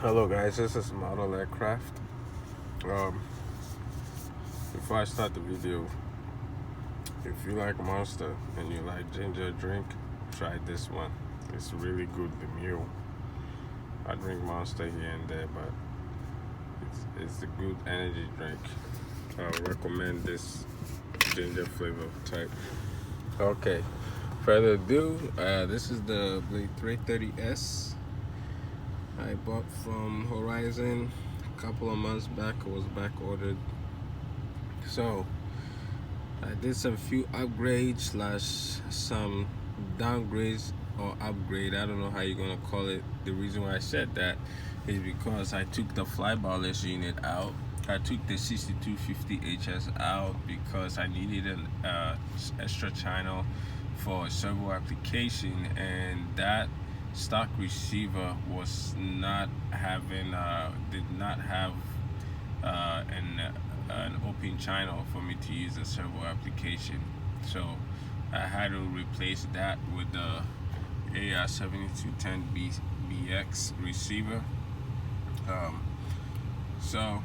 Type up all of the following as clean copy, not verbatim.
Hello guys, this is Model Aircraft. Um, Before I start the video, if you like Monster and you like ginger drink, try this one. It's really good, the mule. I drink Monster here and there, but it's a good energy drink. I recommend this ginger flavor type. Okay, further ado, this is the Blade 330S. I bought from Horizon a couple of months back. It was back ordered. So I did some few upgrades slash some downgrades or upgrade. I don't know how you're gonna call it. The reason why I said that is because I took the flybarless unit out. I took the 6250HS out because I needed an extra channel for a servo application, and that stock receiver was not having did not have an open channel for me to use the servo application. So I had to replace that with the AR7210BX receiver. So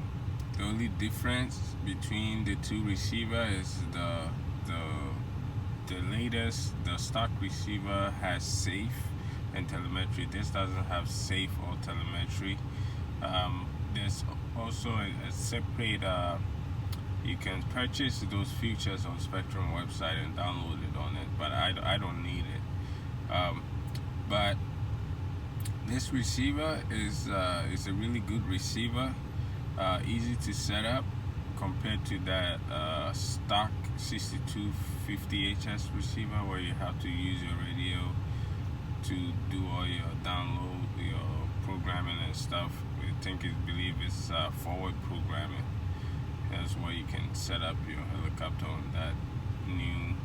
the only difference between the two receiver is the latest, the stock receiver has safe and telemetry. This doesn't have safe or telemetry. There's also a separate you can purchase those features on Spectrum website and download it on it, but I don't need it. But this receiver is a really good receiver, easy to set up compared to that stock 6250HS receiver where you have to use your radio to do all your download, your programming and stuff. Believe it's forward programming. That's where you can set up your helicopter on that new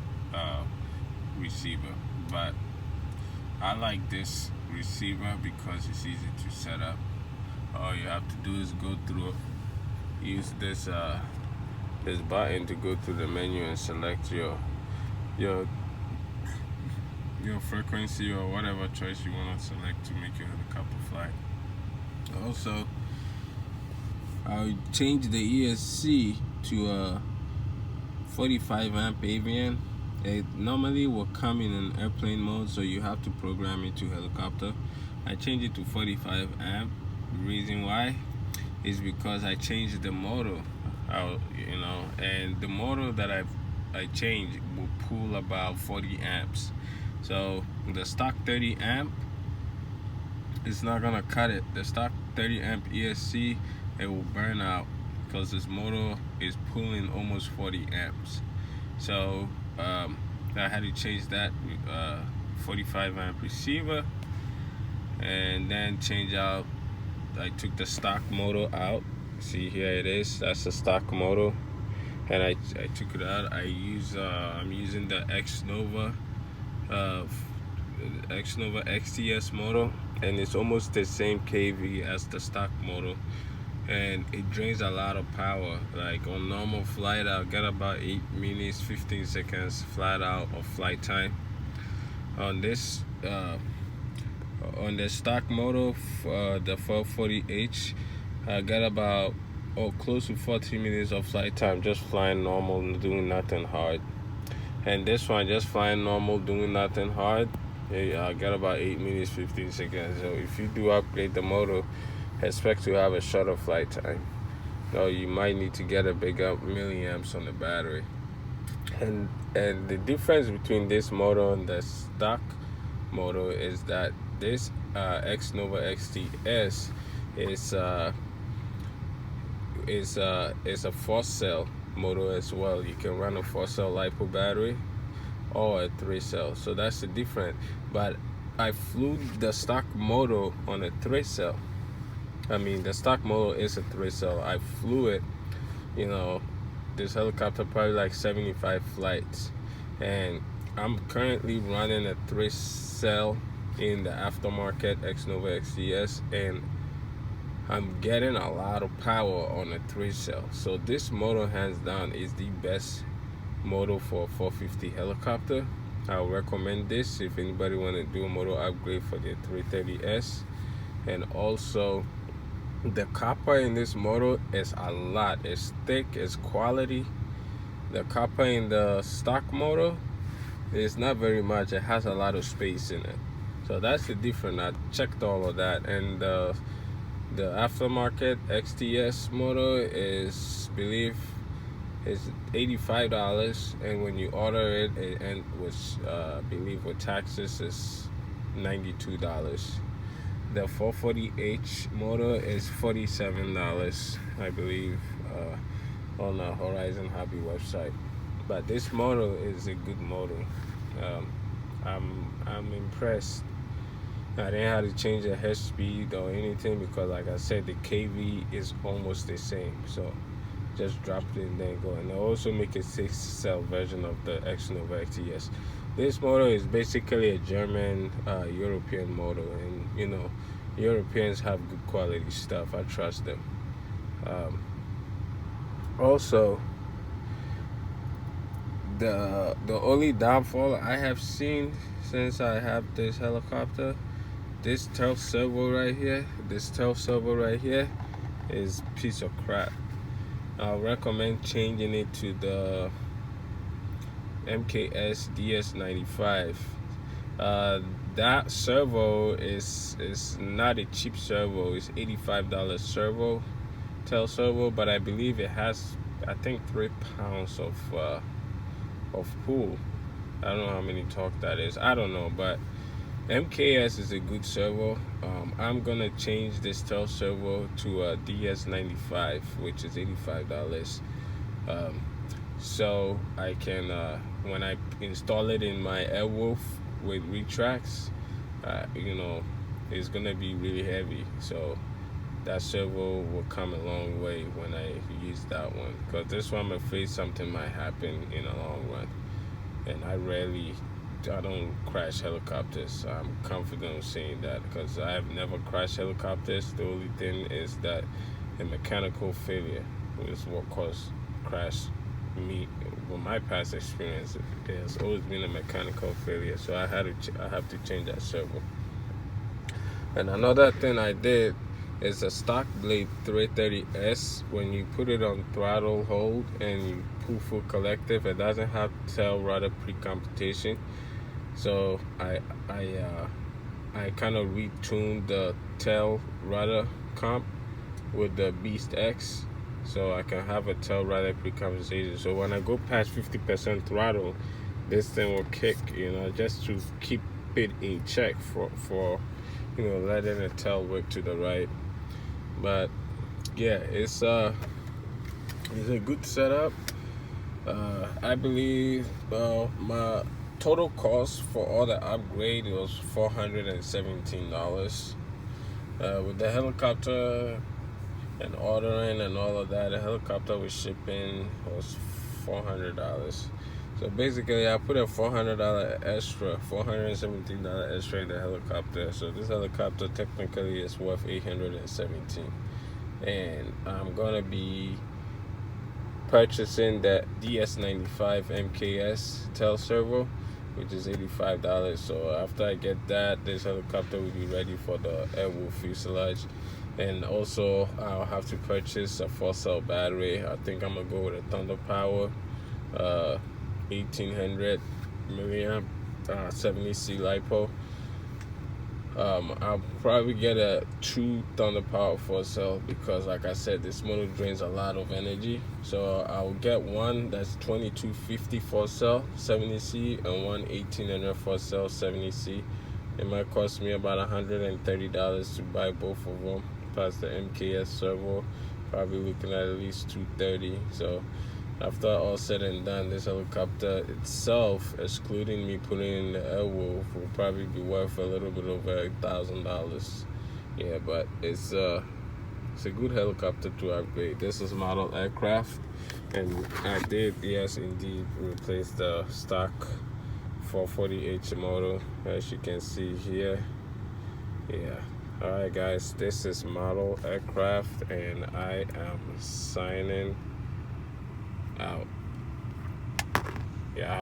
receiver. But I like this receiver because it's easy to set up. All you have to do is go through, use this button to go through the menu and select your frequency or whatever choice you want to select to make your helicopter fly. Also, I'll change the ESC to a 45 amp avian. It normally will come in an airplane mode, so you have to program it to helicopter. I changed it to 45 amp. The reason why is because I changed the motor out, and the motor that I changed will pull about 40 amps. So the stock 30 amp is not gonna cut it. The stock 30 amp ESC, it will burn out because this motor is pulling almost 40 amps. So I had to change that 45 amp receiver, and then change out. I took the stock motor out. See, here it is. That's the stock motor, and I took it out. I'm using the X-Nova XTS motor, and it's almost the same kV as the stock motor, and it drains a lot of power. Like on normal flight, I'll get about 8 minutes 15 seconds flat out of flight time. On this on the stock motor, the 440H, I got about close to 40 minutes of flight time just flying normal and doing nothing hard. And this one, just flying normal, doing nothing hard, I got about 8 minutes 15 seconds. So if you do upgrade the motor, expect to have a shorter flight time. So you might need to get a bigger milliamps on the battery. And the difference between this motor and the stock motor is that this X-Nova XTS is a 4-cell motor as well. You can run a 4-cell LiPo battery or a 3-cell. So that's the difference. But I flew the stock motor on a 3-cell. I mean, the stock motor is a 3-cell. I flew it, this helicopter probably like 75 flights, and I'm currently running a 3-cell in the aftermarket X-Nova XTS, and I'm getting a lot of power on a 3-cell. So this motor, hands down, is the best motor for a 450 helicopter. I'll recommend this if anybody want to do a motor upgrade for the 330S. And also The copper in this motor is a lot. It's thick, it's quality. The copper in the stock motor is not very much. It has a lot of space in it. So that's the difference. I checked all of that. And the aftermarket XTS motor is, believe, is $85, and when you order it, and which believe with taxes is $92. The 440H motor is $47, I believe, on the Horizon Hobby website. But this motor is a good motor. I'm impressed. I didn't have to change the head speed or anything because, like I said, the KV is almost the same. So just drop it and then go. And they also make a 6-cell version of the X-Nova XTS. This motor is basically a German European motor, and you know, Europeans have good quality stuff. I trust them. Also, the only downfall I have seen since I have this helicopter, this tail servo right here, is a piece of crap. I'll recommend changing it to the MKS DS95. That servo is not a cheap servo. It's $85 servo, tail servo, but I believe it has, I think, 3 pounds of pull. I don't know how many torque that is. I don't know, but MKS is a good servo. I'm gonna change this tail servo to a DS95, which is $85. So I can, when I install it in my Airwolf with retracts, you know, it's gonna be really heavy. So that servo will come a long way when I use that one, because this one I'm afraid something might happen in the long run. And I don't crash helicopters. I'm confident of saying that because I have never crashed helicopters. The only thing is that a mechanical failure is what caused crash me. Well, my past experience, it has always been a mechanical failure, so I have to change that servo. And another thing I did is a stock blade 330S. When you put it on throttle hold and you pull full collective, it doesn't have tail rudder pre-computation. So I kind of retuned the tail rudder comp with the Beast X, so I can have a tail rudder pre-compensation. So when I go past 50% throttle, this thing will kick, you know, just to keep it in check for you know, letting the tail work to the right. But yeah, it's a good setup. I believe my total cost for all the upgrade was $417. With the helicopter and ordering and all of that, the helicopter with shipping was $400. So basically, I put a $417 extra in the helicopter. So this helicopter technically is worth $817, and I'm gonna be purchasing the DS95 MKS tail servo, which is $85. So after I get that, this helicopter will be ready for the Airwolf fuselage. And also, I'll have to purchase a 4-cell battery. I think I'm gonna go with a Thunder Power 1800 milliamp 70C LiPo. I'll probably get a true Thunder Power 4-cell because, like I said, this motor drains a lot of energy. So I'll get one that's 2250 4-cell 70C and one 1800 4-cell 70C. It might cost me about $130 to buy both of them, plus the MKS servo, probably looking at least $230. So after all said and done, this helicopter itself, excluding me putting in the Airwolf, will probably be worth a little bit over $1,000. Yeah, but it's a good helicopter to upgrade. This is model aircraft, and I did, yes, indeed, replace the stock 440H motor, as you can see here. Yeah. All right, guys, this is model aircraft, and I am signing out.